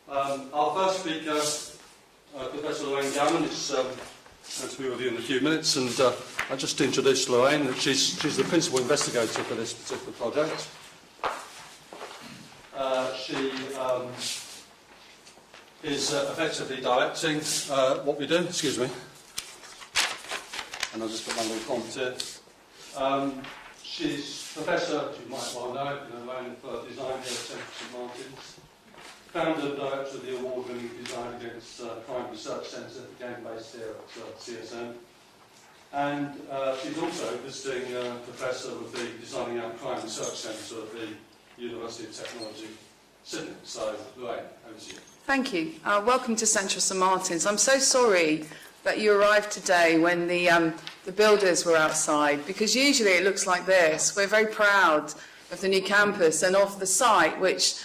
Our first speaker, Professor Lorraine Gamman, is going to be with you in a few minutes, and I'll just introduce Lorraine. She's the principal investigator for this particular project. She is effectively directing what we do. Excuse me. And I'll just put my little prompt here. She's Professor, you might well know, Lorraine, for design here at St Martin's. Founder and director of the award-winning Design Against Crime Research Centre, again based here at CSM. And she's also visiting professor with the Designing Out Crime Research Centre at the University of Technology, Sydney. So, Lorraine, over to you. Thank you. Welcome to Central St Martin's. I'm so sorry that you arrived today when the builders were outside, because usually it looks like this. We're very proud of the new campus and of the site, which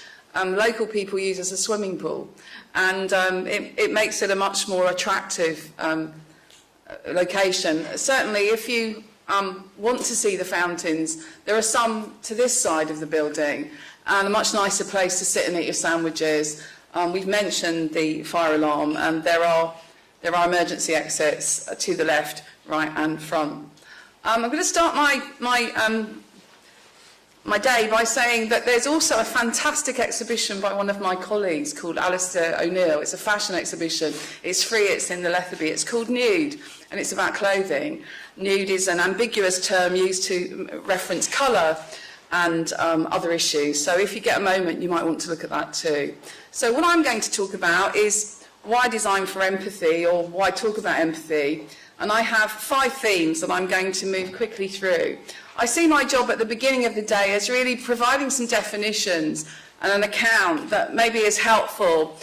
local people use as a swimming pool, and it makes it a much more attractive location. Certainly, if you want to see the fountains, there are some to this side of the building, and a much nicer place to sit and eat your sandwiches. We've mentioned the fire alarm, and there are emergency exits to the left, right, and front. I'm going to start my day by saying that there's also a fantastic exhibition by one of my colleagues called Alistair O'Neill. It's a fashion exhibition. It's free. It's in the Letherby. It's called Nude, and it's about clothing. Nude is an ambiguous term used to reference colour and other issues. So if you get a moment, you might want to look at that too. So what I'm going to talk about is why design for empathy, or why talk about empathy. And I have 5 themes that I'm going to move quickly through. I see my job at the beginning of the day as really providing some definitions and an account that maybe is helpful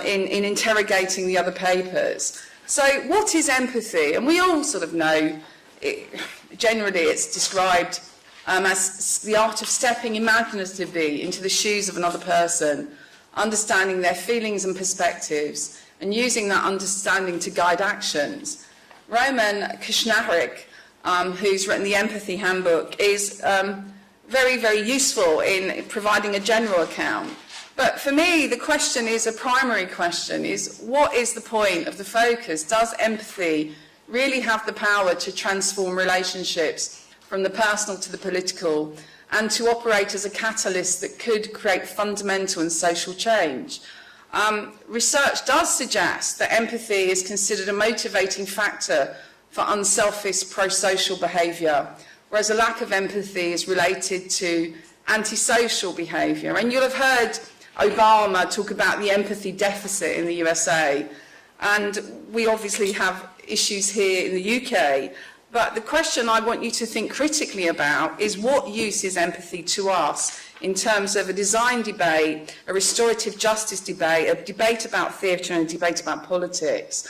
in interrogating the other papers. So what is empathy? And we all sort of know, generally it's described as the art of stepping imaginatively into the shoes of another person, understanding their feelings and perspectives, and using that understanding to guide actions. Roman Krishnarik, who's written the Empathy Handbook, is very, very useful in providing a general account. But for me, the question is a primary question, is what is the point of the focus? Does empathy really have the power to transform relationships from the personal to the political, and to operate as a catalyst that could create fundamental and social change? Research does suggest that empathy is considered a motivating factor for unselfish pro-social behaviour, whereas a lack of empathy is related to antisocial behaviour. And you'll have heard Obama talk about the empathy deficit in the USA, and we obviously have issues here in the UK. But the question I want you to think critically about is, what use is empathy to us in terms of a design debate, a restorative justice debate, a debate about theatre, and a debate about politics?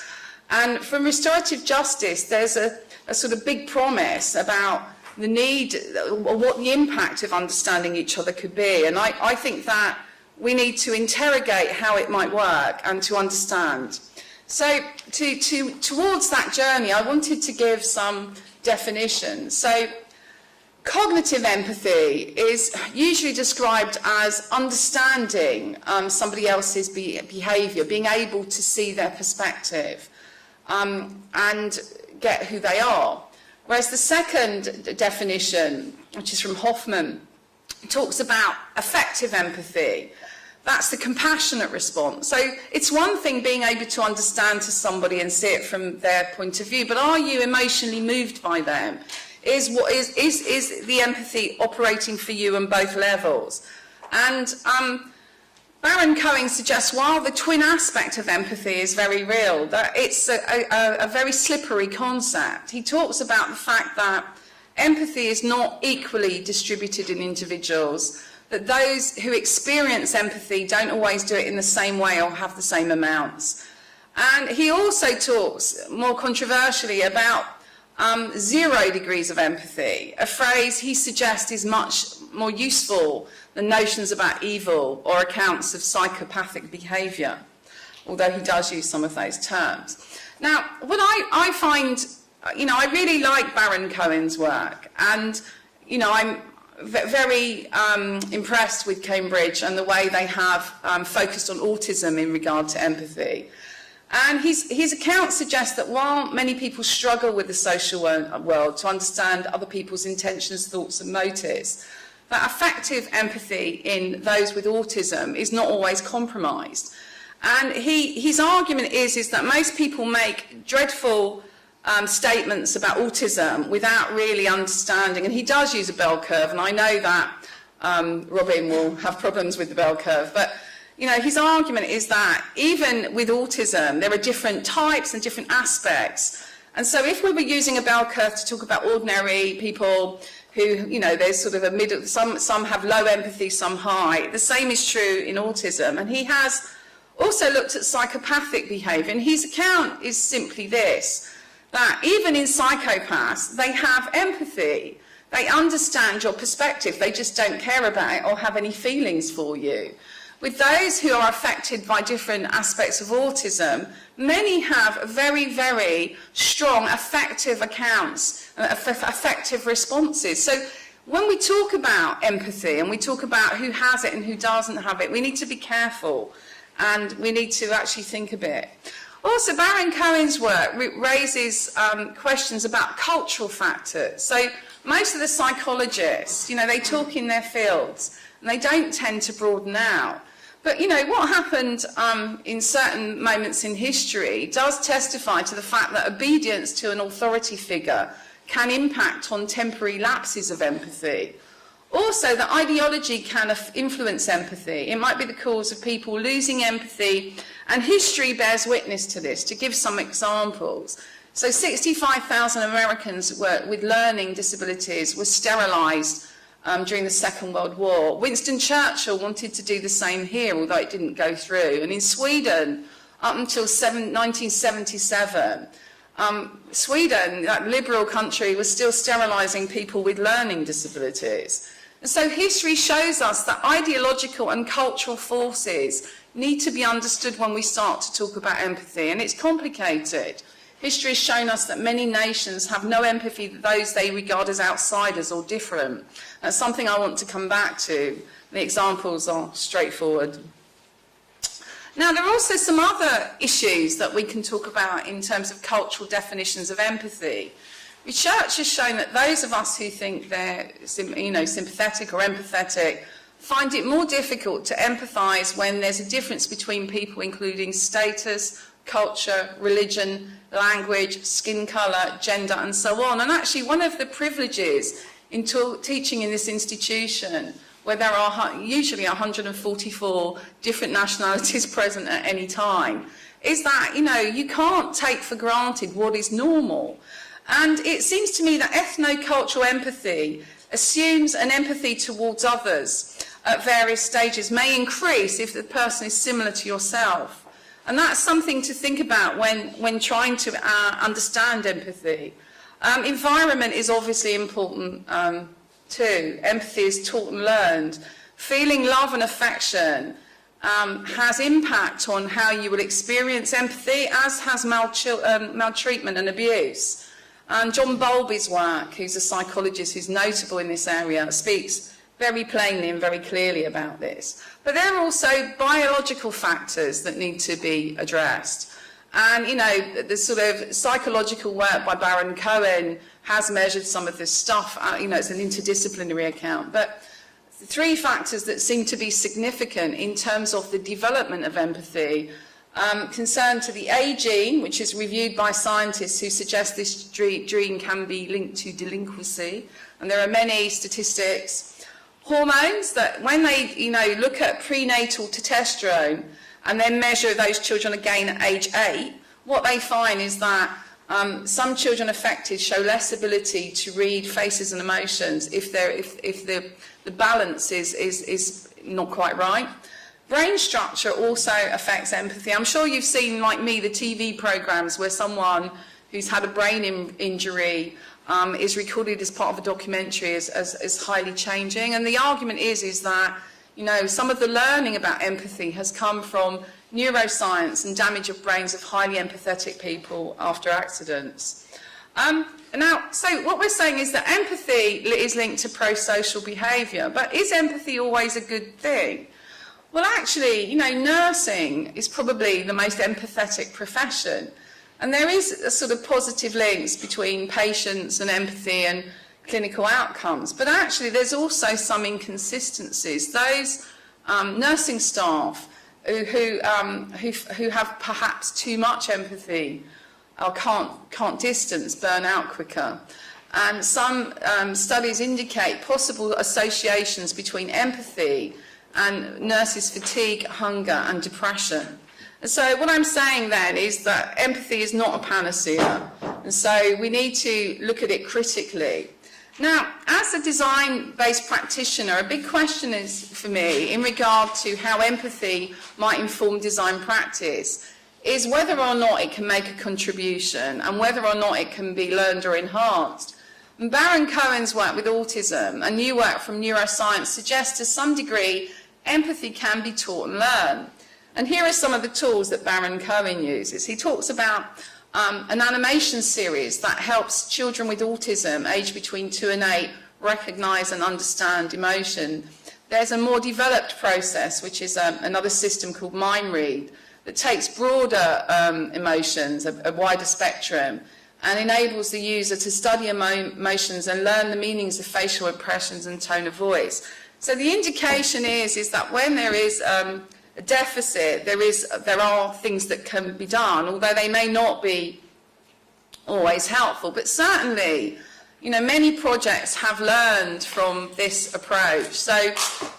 And from restorative justice, there's a sort of big promise about the need, or what the impact of understanding each other could be. And I think that we need to interrogate how it might work and to understand. So towards that journey, I wanted to give some definitions. So cognitive empathy is usually described as understanding somebody else's behaviour, being able to see their perspective and get who they are. Whereas the second definition, which is from Hoffman, talks about affective empathy. That's the compassionate response. So it's one thing being able to understand to somebody and see it from their point of view, but are you emotionally moved by them? Is the empathy operating for you on both levels? And Baron Cohen suggests, while the twin aspect of empathy is very real, that it's a very slippery concept. He talks about the fact that empathy is not equally distributed in individuals, that those who experience empathy don't always do it in the same way or have the same amounts. And he also talks, more controversially, about 0 degrees of empathy, a phrase he suggests is much more useful than notions about evil or accounts of psychopathic behaviour, although he does use some of those terms. Now, what I find, I really like Baron Cohen's work, and, very impressed with Cambridge and the way they have focused on autism in regard to empathy. And his account suggests that while many people struggle with the social world to understand other people's intentions, thoughts and motives, that effective empathy in those with autism is not always compromised. And his argument is that most people make dreadful statements about autism without really understanding, and he does use a bell curve, and I know that Robin will have problems with the bell curve, but you know, his argument is that even with autism, there are different types and different aspects. And so if we were using a bell curve to talk about ordinary people who, you know, there's sort of a middle, some have low empathy, some high. The same is true in autism. And he has also looked at psychopathic behaviour. And his account is simply this, that even in psychopaths, they have empathy. They understand your perspective. They just don't care about it or have any feelings for you. With those who are affected by different aspects of autism, many have very, very strong affective accounts, affective responses. So when we talk about empathy and we talk about who has it and who doesn't have it, we need to be careful and we need to actually think a bit. Also, Baron Cohen's work raises questions about cultural factors. So most of the psychologists, you know, they talk in their fields and they don't tend to broaden out. But, you know, what happened in certain moments in history does testify to the fact that obedience to an authority figure can impact on temporary lapses of empathy. Also, that ideology can influence empathy. It might be the cause of people losing empathy, and history bears witness to this. To give some examples, so 65,000 Americans with learning disabilities were sterilised during the Second World War. Winston Churchill wanted to do the same here, although it didn't go through. And in Sweden, up until 1977, Sweden, that liberal country, was still sterilising people with learning disabilities. And so history shows us that ideological and cultural forces need to be understood when we start to talk about empathy, and it's complicated. History has shown us that many nations have no empathy for those they regard as outsiders or different. That's something I want to come back to. The examples are straightforward. Now, there are also some other issues that we can talk about in terms of cultural definitions of empathy. Research has shown that those of us who think they're sympathetic or empathetic find it more difficult to empathise when there's a difference between people, including status, culture, religion, language, skin colour, gender and so on. And actually one of the privileges in teaching in this institution, where there are usually 144 different nationalities present at any time, is that, you know, you can't take for granted what is normal. And it seems to me that ethno-cultural empathy assumes an empathy towards others at various stages may increase if the person is similar to yourself. And that's something to think about when trying to understand empathy. Environment is obviously important too. Empathy is taught and learned. Feeling love and affection has impact on how you will experience empathy, as has maltreatment and abuse. And John Bowlby's work, who's a psychologist who's notable in this area, speaks very plainly and very clearly about this. But there are also biological factors that need to be addressed. And, you know, the sort of psychological work by Baron Cohen has measured some of this stuff. You know, it's an interdisciplinary account. But the three factors that seem to be significant in terms of the development of empathy concern to the A gene, which is reviewed by scientists who suggest this gene can be linked to delinquency. And there are many statistics. Hormones, that when they, you know, look at prenatal testosterone and then measure those children again at age 8, what they find is that some children affected show less ability to read faces and emotions if the balance is not quite right. Brain structure also affects empathy. I'm sure you've seen, like me, the TV programs where someone who's had a brain injury is recorded as part of a documentary as highly changing. And the argument is that, you know, some of the learning about empathy has come from neuroscience and damage of brains of highly empathetic people after accidents. Now, so what we're saying is that empathy is linked to pro-social behaviour, but is empathy always a good thing? Well, actually, you know, nursing is probably the most empathetic profession, and there is a sort of positive links between patients and empathy and clinical outcomes, but actually there's also some inconsistencies. Those nursing staff who have perhaps too much empathy or can't distance burn out quicker. And some studies indicate possible associations between empathy and nurses' fatigue, hunger and depression. And so what I'm saying then is that empathy is not a panacea, and so we need to look at it critically. Now, as a design-based practitioner, a big question is, for me, in regard to how empathy might inform design practice, is whether or not it can make a contribution and whether or not it can be learned or enhanced. And Baron Cohen's work with autism and new work from neuroscience suggests to some degree empathy can be taught and learned. And here are some of the tools that Baron Cohen uses. He talks about an animation series that helps children with autism aged between 2 and 8 recognise and understand emotion. There's a more developed process, which is another system called Mind Read, that takes broader emotions, a wider spectrum, and enables the user to study emotions and learn the meanings of facial expressions and tone of voice. So the indication is that when there is a deficit, there are things that can be done, although they may not be always helpful. But certainly, you know, many projects have learned from this approach. So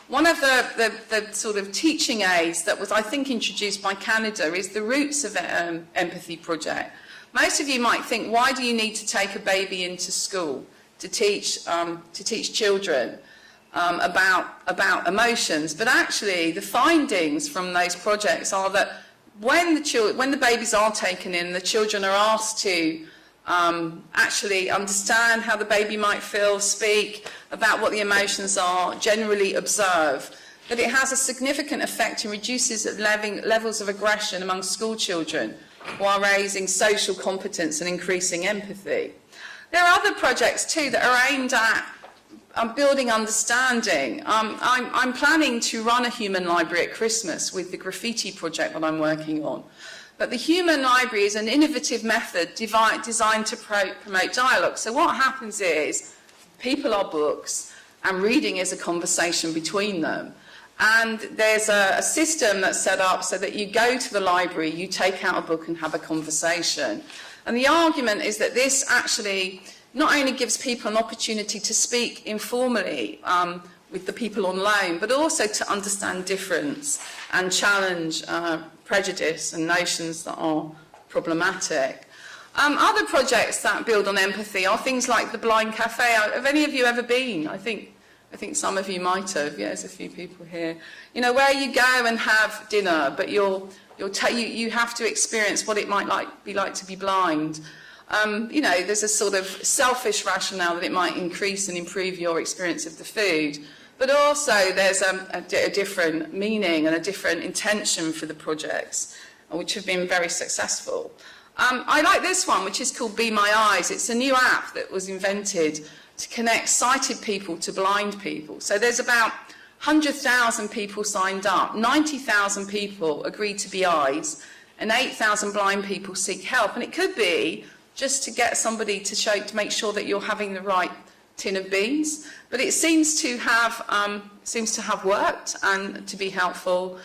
one of the sort of teaching aids that was, I think, introduced by Canada is the Roots of Empathy project. Most of you might think, why do you need to take a baby into school to teach children about emotions? But actually, the findings from those projects are that when the babies are taken in, the children are asked to actually understand how the baby might feel, speak about what the emotions are, generally observe, that it has a significant effect and reduces levels of aggression among school children while raising social competence and increasing empathy. There are other projects too that are aimed at building understanding. I'm planning to run a human library at Christmas with the graffiti project that I'm working on. But the human library is an innovative method designed to promote dialogue. So what happens is people are books and reading is a conversation between them. And there's a system that's set up so that you go to the library, you take out a book and have a conversation. And the argument is that this actually not only gives people an opportunity to speak informally with the people on loan, but also to understand difference and challenge prejudice and notions that are problematic. Other projects that build on empathy are things like the Blind Cafe. Have any of you ever been? I think some of you might have. Yeah, there's a few people here. You know, where you go and have dinner, but you have to experience what it might be like to be blind. You know, there's a sort of selfish rationale that it might increase and improve your experience of the food, but also there's a different meaning and a different intention for the projects, which have been very successful. I like this one, which is called Be My Eyes. It's a new app that was invented to connect sighted people to blind people. So there's about 100,000 people signed up, 90,000 people agreed to be eyes, and 8,000 blind people seek help. And it could be just to get somebody to make sure that you're having the right tin of beans. But it seems to have worked and to be helpful,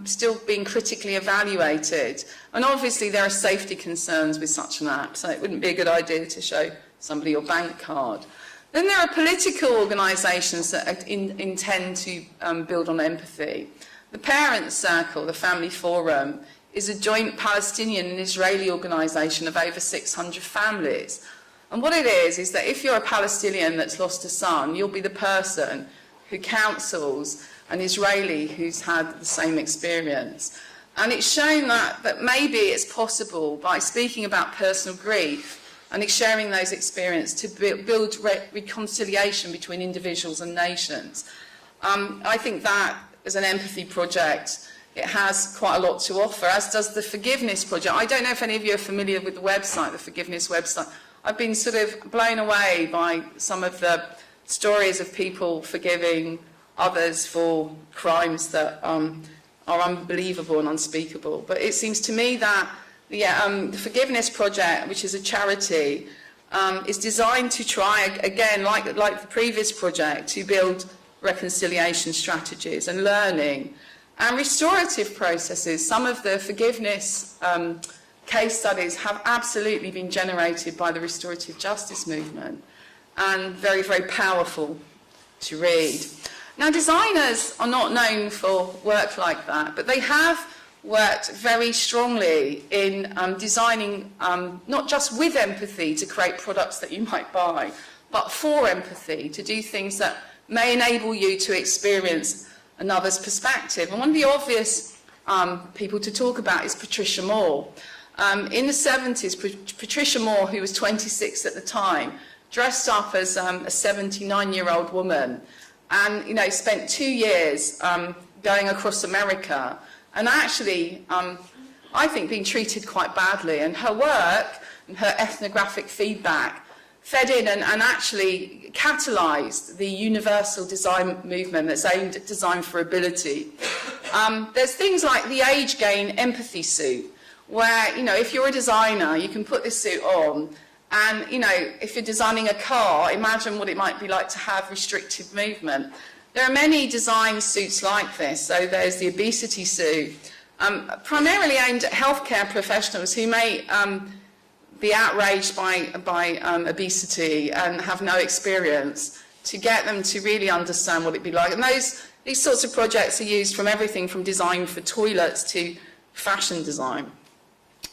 still being critically evaluated. And obviously there are safety concerns with such an app, so it wouldn't be a good idea to show somebody your bank card. Then there are political organisations that intend to build on empathy. The Parents Circle, the Family Forum, is a joint Palestinian and Israeli organisation of over 600 families. And what it is that if you're a Palestinian that's lost a son, you'll be the person who counsels an Israeli who's had the same experience. And it's shown that maybe it's possible, by speaking about personal grief and sharing those experiences, to build reconciliation between individuals and nations. I think that, as an empathy project, it has quite a lot to offer, as does the Forgiveness project. I don't know if any of you are familiar with the website, the Forgiveness website. I've been sort of blown away by some of the stories of people forgiving others for crimes that are unbelievable and unspeakable. But it seems to me that the Forgiveness Project, which is a charity, is designed to try, again, like the previous project, to build reconciliation strategies and learning and restorative processes. Some of the forgiveness case studies have absolutely been generated by the restorative justice movement and very, very powerful to read. Now, designers are not known for work like that, but they have worked very strongly in designing not just with empathy to create products that you might buy, but for empathy, to do things that may enable you to experience another's perspective. And one of the obvious people to talk about is Patricia Moore. In the 70s, Patricia Moore, who was 26 at the time, dressed up as a 79-year-old woman and, you know, spent 2 years going across America and actually, I think, being treated quite badly. And her work and her ethnographic feedback fed in and actually catalysed the universal design movement that's aimed at design for ability. There's things like the age gain empathy suit, where, you know, if you're a designer, you can put this suit on, and, you know, if you're designing a car, imagine what it might be like to have restrictive movement. There are many design suits like this. So there's the obesity suit, primarily aimed at healthcare professionals who may be outraged by obesity and have no experience, to get them to really understand what it'd be like. And these sorts of projects are used from everything from design for toilets to fashion design.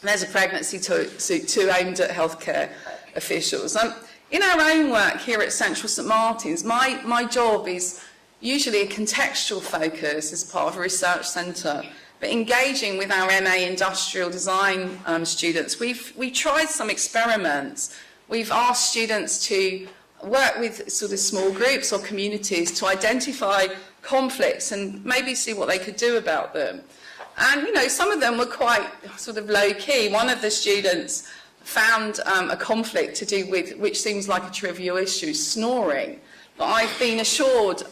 There's a pregnancy suit too, aimed at healthcare officials. In our own work here at Central St Martin's, my job is usually a contextual focus as part of a research centre, but engaging with our MA industrial design students. We've tried some experiments. We've asked students to work with sort of small groups or communities to identify conflicts and maybe see what they could do about them. And, you know, some of them were quite sort of low-key. One of the students found a conflict to do with, which seems like a trivial issue, snoring. But I've been assured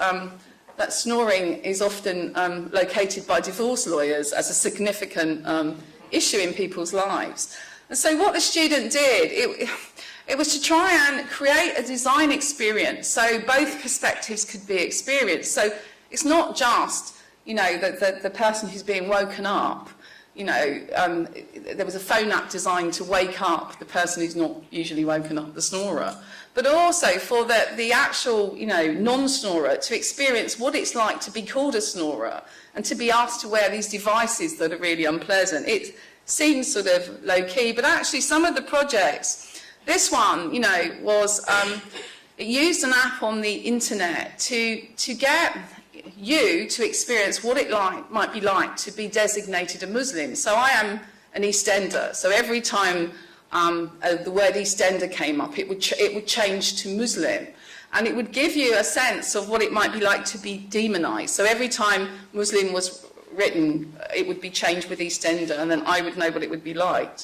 that snoring is often located by divorce lawyers as a significant issue in people's lives. And so what the student did, it was to try and create a design experience so both perspectives could be experienced. So it's not just, you know, the person who's being woken up, you know, there was a phone app designed to wake up the person who's not usually woken up, the snorer, but also for the actual, you know, non-snorer to experience what it's like to be called a snorer and to be asked to wear these devices that are really unpleasant. It seems sort of low-key, but actually some of the projects, this one, you know, was, it used an app on the internet to get you to experience what it might be like to be designated a Muslim. So I am an East Ender, so every time the word East Ender came up, it would change to Muslim, and it would give you a sense of what it might be like to be demonised. So every time Muslim was written, it would be changed with East Ender, and then I would know what it would be like.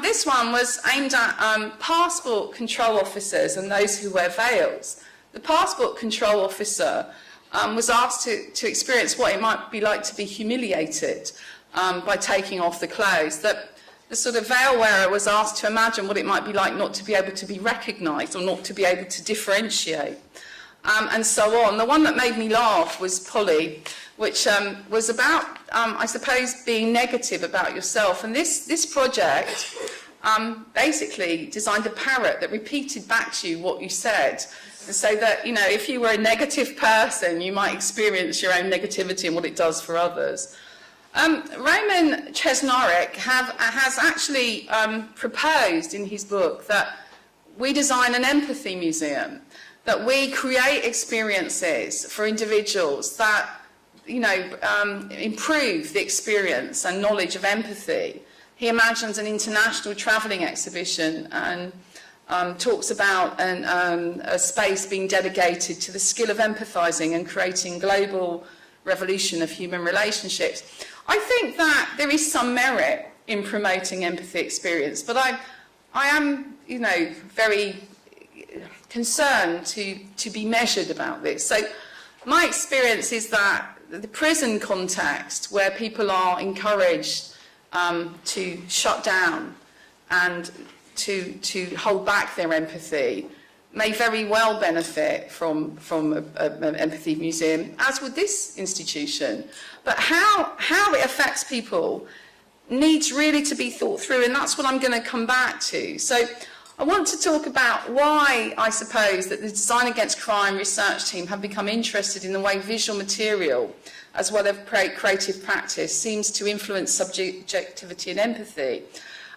This one was aimed at passport control officers and those who wear veils. The passport control officer was asked to experience what it might be like to be humiliated by taking off the clothes. The sort of veil wearer was asked to imagine what it might be like not to be able to be recognised or not to be able to differentiate, and so on. The one that made me laugh was Polly, which was about, I suppose, being negative about yourself. And this project basically designed a parrot that repeated back to you what you said. And so that, you know, if you were a negative person, you might experience your own negativity and what it does for others. Roman Chesnarek has actually proposed in his book that we design an empathy museum, that we create experiences for individuals that, you know, improve the experience and knowledge of empathy. He imagines an international travelling exhibition and talks about a space being dedicated to the skill of empathising and creating global revolution of human relationships. I think that there is some merit in promoting empathy experience, but I am, you know, very concerned to be measured about this. So my experience is that the prison context, where people are encouraged to shut down and to hold back their empathy, may very well benefit from an empathy museum, as would this institution. But how it affects people needs really to be thought through, and that's what I'm going to come back to. So I want to talk about why I suppose that the Design Against Crime research team have become interested in the way visual material, as well as creative practice, seems to influence subjectivity and empathy.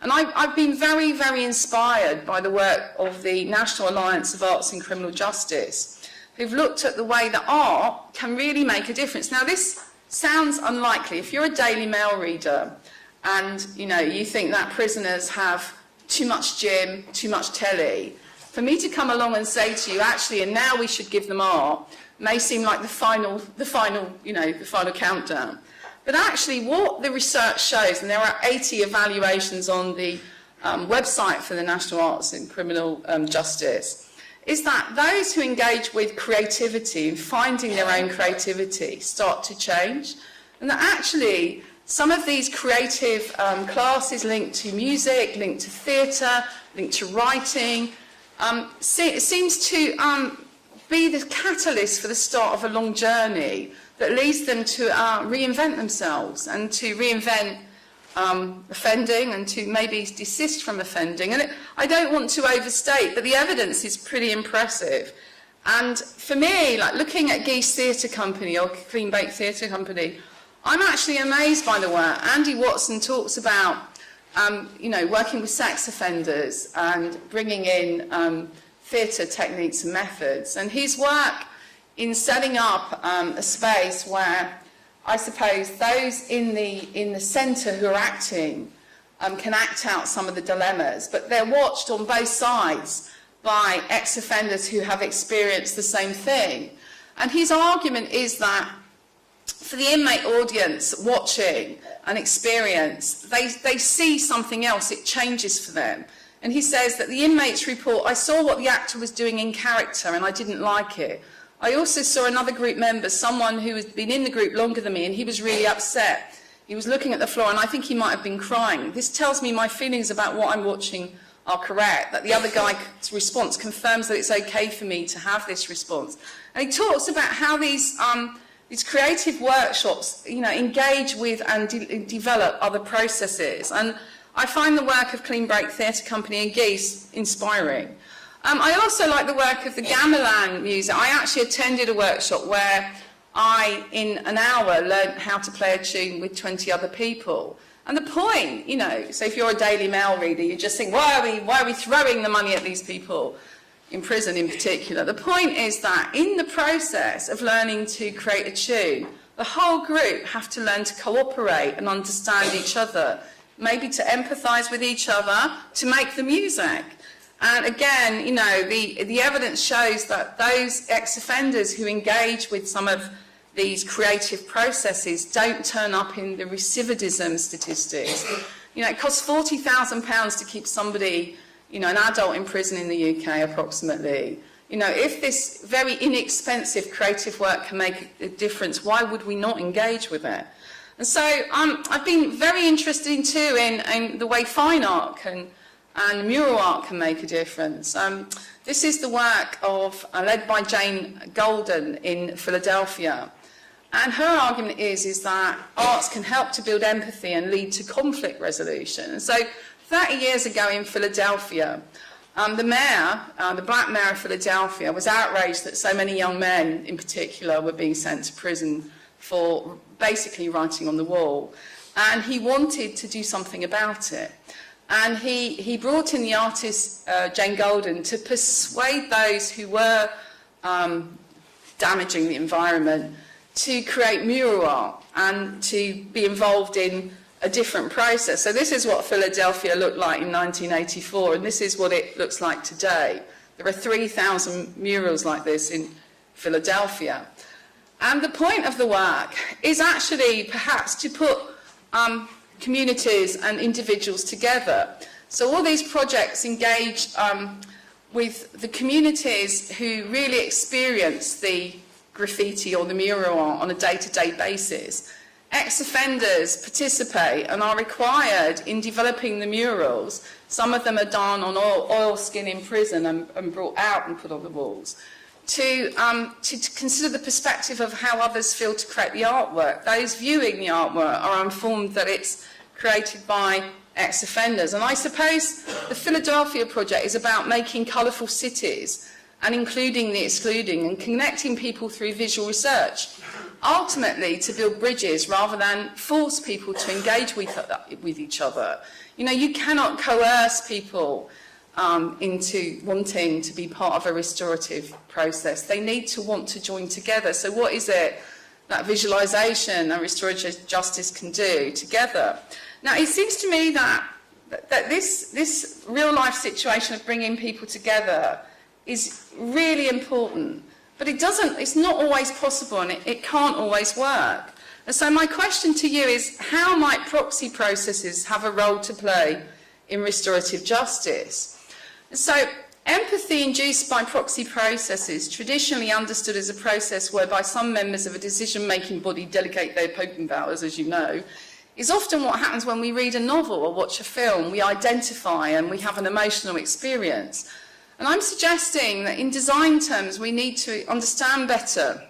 And I've been very, very inspired by the work of the National Alliance of Arts in Criminal Justice, who've looked at the way that art can really make a difference. Now, this sounds unlikely. If you're a Daily Mail reader and, you know, you think that prisoners have too much gym, too much telly, for me to come along and say to you, actually, and now we should give them art, may seem like the final countdown. But actually, what the research shows, and there are 80 evaluations on the website for the National Arts in Criminal Justice, is that those who engage with creativity and finding their own creativity start to change. And that actually, some of these creative classes linked to music, linked to theatre, linked to writing, seems to be the catalyst for the start of a long journey that leads them to reinvent themselves and to reinvent offending and to maybe desist from offending. And I don't want to overstate, but the evidence is pretty impressive. And for me, like looking at Geese Theatre Company or Clean Bake Theatre Company, I'm actually amazed by the work. Andy Watson talks about, working with sex offenders and bringing in theatre techniques and methods. And his work in setting up a space where I suppose those in the centre who are acting can act out some of the dilemmas, but they're watched on both sides by ex-offenders who have experienced the same thing. And his argument is that for the inmate audience watching and experience, they see something else, it changes for them. And he says that the inmates report, I saw what the actor was doing in character and I didn't like it. I also saw another group member, someone who had been in the group longer than me, and he was really upset. He was looking at the floor and I think he might have been crying. This tells me my feelings about what I'm watching are correct, that the other guy's response confirms that it's okay for me to have this response. And he talks about how these creative workshops, engage with and develop other processes. And I find the work of Clean Break Theatre Company and Geese inspiring. I also like the work of the Gamelan Museum. I actually attended a workshop where I, in an hour, learned how to play a tune with 20 other people. And the point, so if you're a Daily Mail reader, you just think, why are we throwing the money at these people, in prison in particular? The point is that in the process of learning to create a tune, the whole group have to learn to cooperate and understand each other, maybe to empathise with each other, to make the music. And again, the evidence shows that those ex-offenders who engage with some of these creative processes don't turn up in the recidivism statistics. It costs £40,000 to keep somebody, an adult in prison in the UK approximately. If this very inexpensive creative work can make a difference, why would we not engage with it? And so I've been very interested too in the way fine art and mural art can make a difference. This is the work led by Jane Golden in Philadelphia. And her argument is that arts can help to build empathy and lead to conflict resolution. And so 30 years ago in Philadelphia, the mayor, the black mayor of Philadelphia, was outraged that so many young men in particular were being sent to prison for basically writing on the wall. And he wanted to do something about it. And he brought in the artist Jane Golden to persuade those who were damaging the environment to create mural art and to be involved in a different process. So this is what Philadelphia looked like in 1984, and this is what it looks like today. There are 3,000 murals like this in Philadelphia. And the point of the work is actually perhaps to put communities and individuals together. So all these projects engage with the communities who really experience the graffiti or the mural art on a day-to-day basis. Ex-offenders participate and are required in developing the murals. Some of them are done on oilskin in prison and brought out and put on the walls. To consider the perspective of how others feel to create the artwork. Those viewing the artwork are informed that it's created by ex-offenders. And I suppose the Philadelphia project is about making colourful cities and including the excluding and connecting people through visual research, ultimately to build bridges rather than force people to engage with each other. You know, you cannot coerce people into wanting to be part of a restorative process. They need to want to join together. So what is it that visualisation and restorative justice can do together? Now, it seems to me that this real-life situation of bringing people together is really important, but it's not always possible, and it can't always work. And so my question to you is, how might proxy processes have a role to play in restorative justice? So empathy induced by proxy processes, traditionally understood as a process whereby some members of a decision-making body delegate their open powers, as you know, is often what happens when we read a novel or watch a film. We identify and we have an emotional experience. And I'm suggesting that in design terms, we need to understand better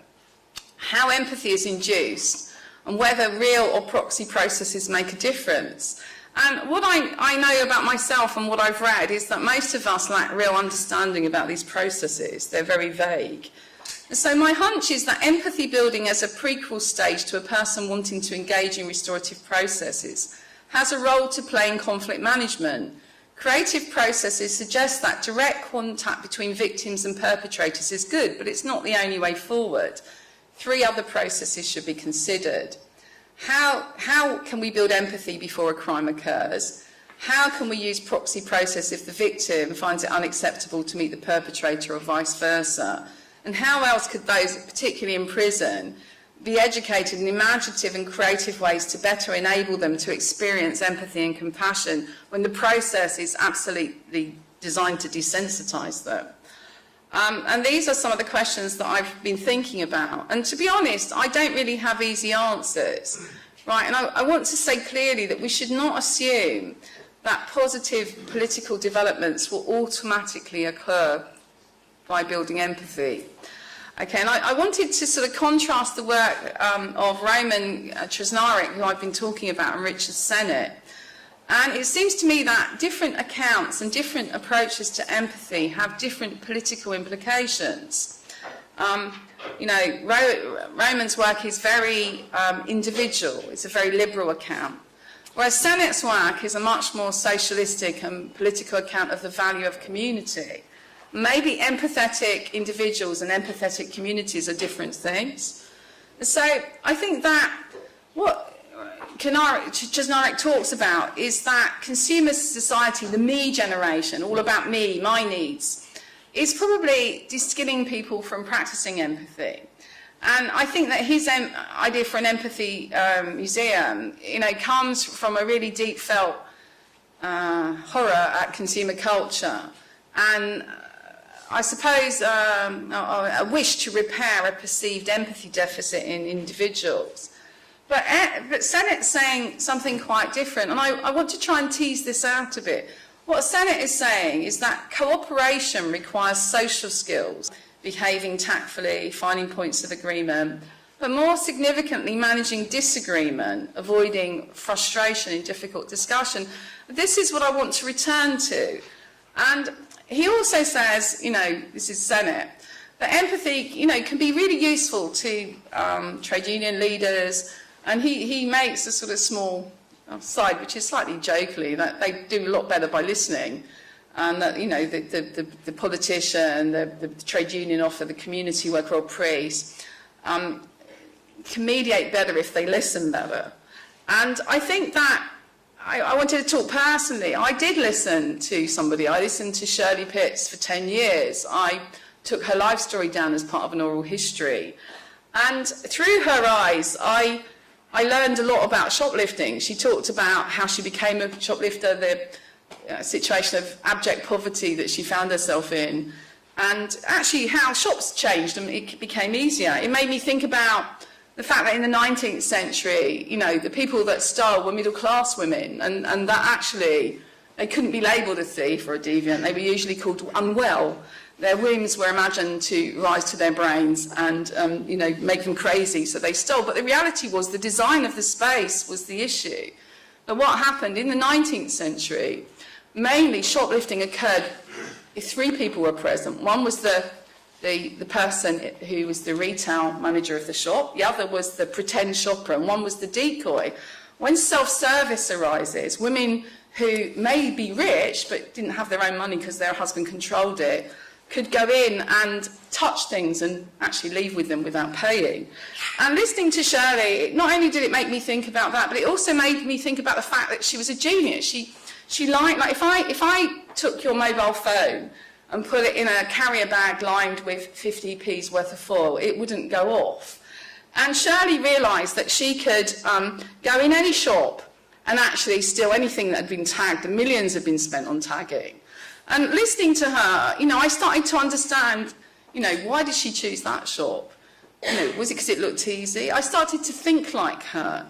how empathy is induced and whether real or proxy processes make a difference. And what I know about myself and what I've read is that most of us lack real understanding about these processes. They're very vague. And so my hunch is that empathy building as a prequel stage to a person wanting to engage in restorative processes has a role to play in conflict management. Creative processes suggest that direct contact between victims and perpetrators is good, but it's not the only way forward. 3 other processes should be considered. How can we build empathy before a crime occurs? How can we use proxy process if the victim finds it unacceptable to meet the perpetrator or vice versa? And how else could those, particularly in prison, be educated in imaginative and creative ways to better enable them to experience empathy and compassion when the process is absolutely designed to desensitise them? And these are some of the questions that I've been thinking about. And to be honest, I don't really have easy answers, right? And I want to say clearly that we should not assume that positive political developments will automatically occur by building empathy. Okay, and I wanted to sort of contrast the work of Roman Tresnarek, who I've been talking about, and Richard Sennett. And it seems to me that different accounts and different approaches to empathy have different political implications. You know, Roman's work is very individual. It's a very liberal account. Whereas Sennett's work is a much more socialistic and political account of the value of community. Maybe empathetic individuals and empathetic communities are different things. So I think that what Tresnarek talks about is that consumer society, the me generation, all about me, my needs, is probably de-skilling people from practicing empathy. And I think that his idea for an empathy museum, you know, comes from a really deep felt horror at consumer culture, and I suppose a wish to repair a perceived empathy deficit in individuals. But Sennett's saying something quite different, and I want to try and tease this out a bit. What Sennett is saying is that cooperation requires social skills, behaving tactfully, finding points of agreement, but more significantly managing disagreement, avoiding frustration in difficult discussion. This is what I want to return to. And he also says, you know, this is Sennett, that empathy, you know, can be really useful to trade union leaders. And he makes a sort of small side, which is slightly jokingly, that they do a lot better by listening. And that, you know, the politician, the trade union officer, the community worker or priest can mediate better if they listen better. And I think that I wanted to talk personally. I did listen to somebody. I listened to Shirley Pitts for 10 years. I took her life story down as part of an oral history. And through her eyes, I learned a lot about shoplifting. She talked about how she became a shoplifter, a situation of abject poverty that she found herself in, and actually how shops changed and it became easier. It made me think about the fact that in the 19th century, you know, the people that stole were middle-class women, and that actually they couldn't be labelled a thief or a deviant. They were usually called unwell. Their whims were imagined to rise to their brains and, you know, make them crazy, so they stole. But the reality was the design of the space was the issue. But what happened in the 19th century, mainly shoplifting occurred if three people were present. One was the person who was the retail manager of the shop, the other was the pretend shopper, and one was the decoy. When self-service arises, women who may be rich but didn't have their own money because their husband controlled it, could go in and touch things and actually leave with them without paying. And listening to Shirley, not only did it make me think about that, but it also made me think about the fact that she was a genius. She like if I took your mobile phone and put it in a carrier bag lined with 50p's worth of foil, it wouldn't go off. And Shirley realised that she could go in any shop and actually steal anything that had been tagged, and millions had been spent on tagging. And listening to her, you know, I started to understand, you know, why did she choose that shop? You know, was it because it looked easy? I started to think like her.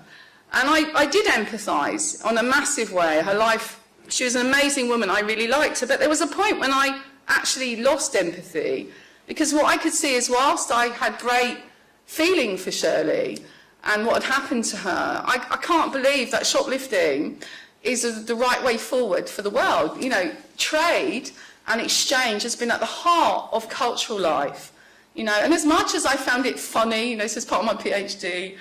And I did empathise on a massive way. Her life, she was an amazing woman, I really liked her, but there was a point when I actually lost empathy, because what I could see is whilst I had great feeling for Shirley and what had happened to her, I can't believe that shoplifting is the right way forward for the world. You know, trade and exchange has been at the heart of cultural life. You know, and as much as I found it funny, you know, this is part of my PhD,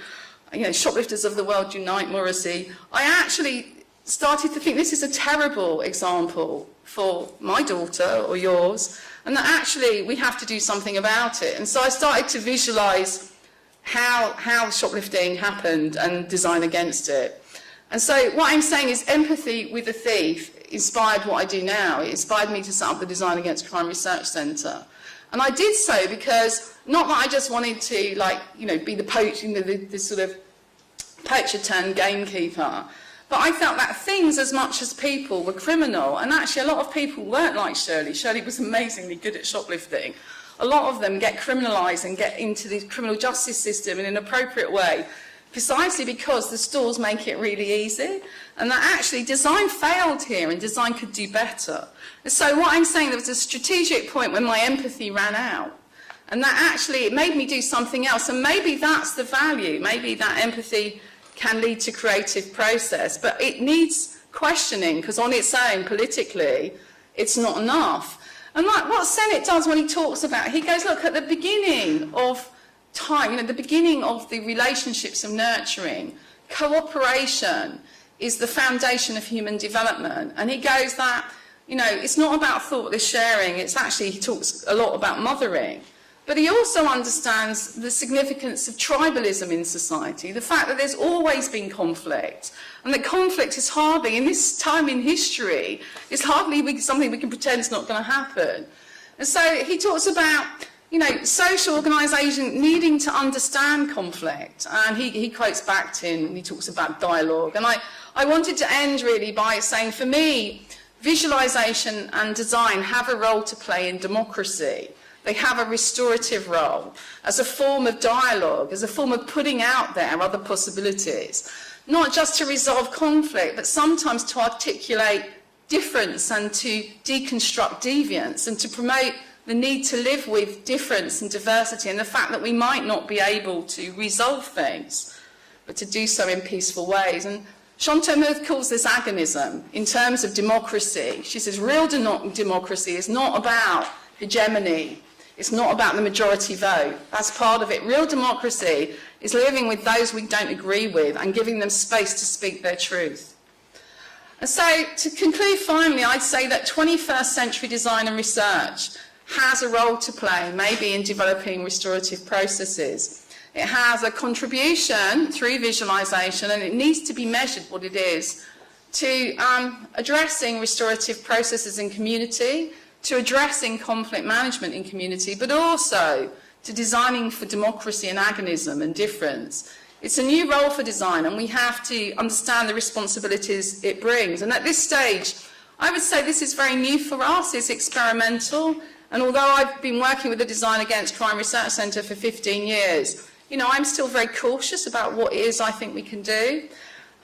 you know, shoplifters of the world unite, Morrissey, I actually started to think this is a terrible example for my daughter or yours, and that actually we have to do something about it. And so I started to visualise how shoplifting happened and design against it. And so what I'm saying is empathy with the thief inspired what I do now. It inspired me to set up the Design Against Crime Research Centre. And I did so because, not that I just wanted to, like, you know, be the poacher, you know, the sort of poacher turned gamekeeper, but I felt that things as much as people were criminal. And actually a lot of people weren't like Shirley. Shirley was amazingly good at shoplifting. A lot of them get criminalised and get into the criminal justice system in an appropriate way, precisely because the stores make it really easy, and that actually design failed here and design could do better. And so what I'm saying, there was a strategic point when my empathy ran out, and that actually it made me do something else, and maybe that's the value. Maybe that empathy can lead to creative process, but it needs questioning, because on its own, politically, it's not enough. And like what Sennett does when he talks about, he goes, look, at the beginning of time, you know, the beginning of the relationships of nurturing, cooperation is the foundation of human development. And he goes that, you know, it's not about thoughtless sharing, it's actually, he talks a lot about mothering. But he also understands the significance of tribalism in society, the fact that there's always been conflict, and that conflict is hardly, in this time in history, it's hardly something we can pretend is not going to happen. And so he talks about, you know, social organisation needing to understand conflict, and he quotes Bakhtin, and he talks about dialogue. And I wanted to end really by saying, for me, visualisation and design have a role to play in democracy. They have a restorative role as a form of dialogue, as a form of putting out there other possibilities, not just to resolve conflict, but sometimes to articulate difference and to deconstruct deviance and to promote the need to live with difference and diversity, and the fact that we might not be able to resolve things, but to do so in peaceful ways. And Chantal Mouffe calls this agonism in terms of democracy. She says real democracy is not about hegemony. It's not about the majority vote. That's part of it. Real democracy is living with those we don't agree with and giving them space to speak their truth. And so, to conclude finally, I'd say that 21st century design and research has a role to play, maybe in developing restorative processes. It has a contribution through visualisation, and it needs to be measured what it is, to addressing restorative processes in community, to addressing conflict management in community, but also to designing for democracy and agonism and difference. It's a new role for design, and we have to understand the responsibilities it brings. And at this stage, I would say this is very new for us, it's experimental, and although I've been working with the Design Against Crime Research Centre for 15 years, you know, I'm still very cautious about what it is I think we can do.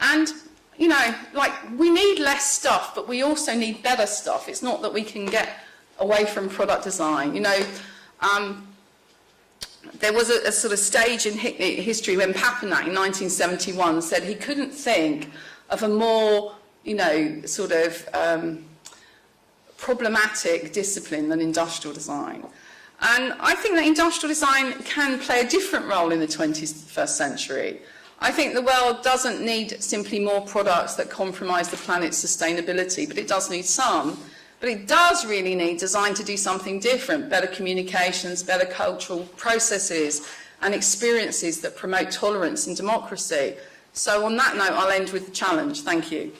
And, you know, like, we need less stuff, but we also need better stuff. It's not that we can get away from product design. You know, there was a sort of stage in history when Papineau in 1971 said he couldn't think of a more, you know, sort of problematic discipline than industrial design. And I think that industrial design can play a different role in the 21st century. I think the world doesn't need simply more products that compromise the planet's sustainability, but it does need some. But it does really need design to do something different, better communications, better cultural processes and experiences that promote tolerance and democracy. So on that note, I'll end with the challenge. Thank you.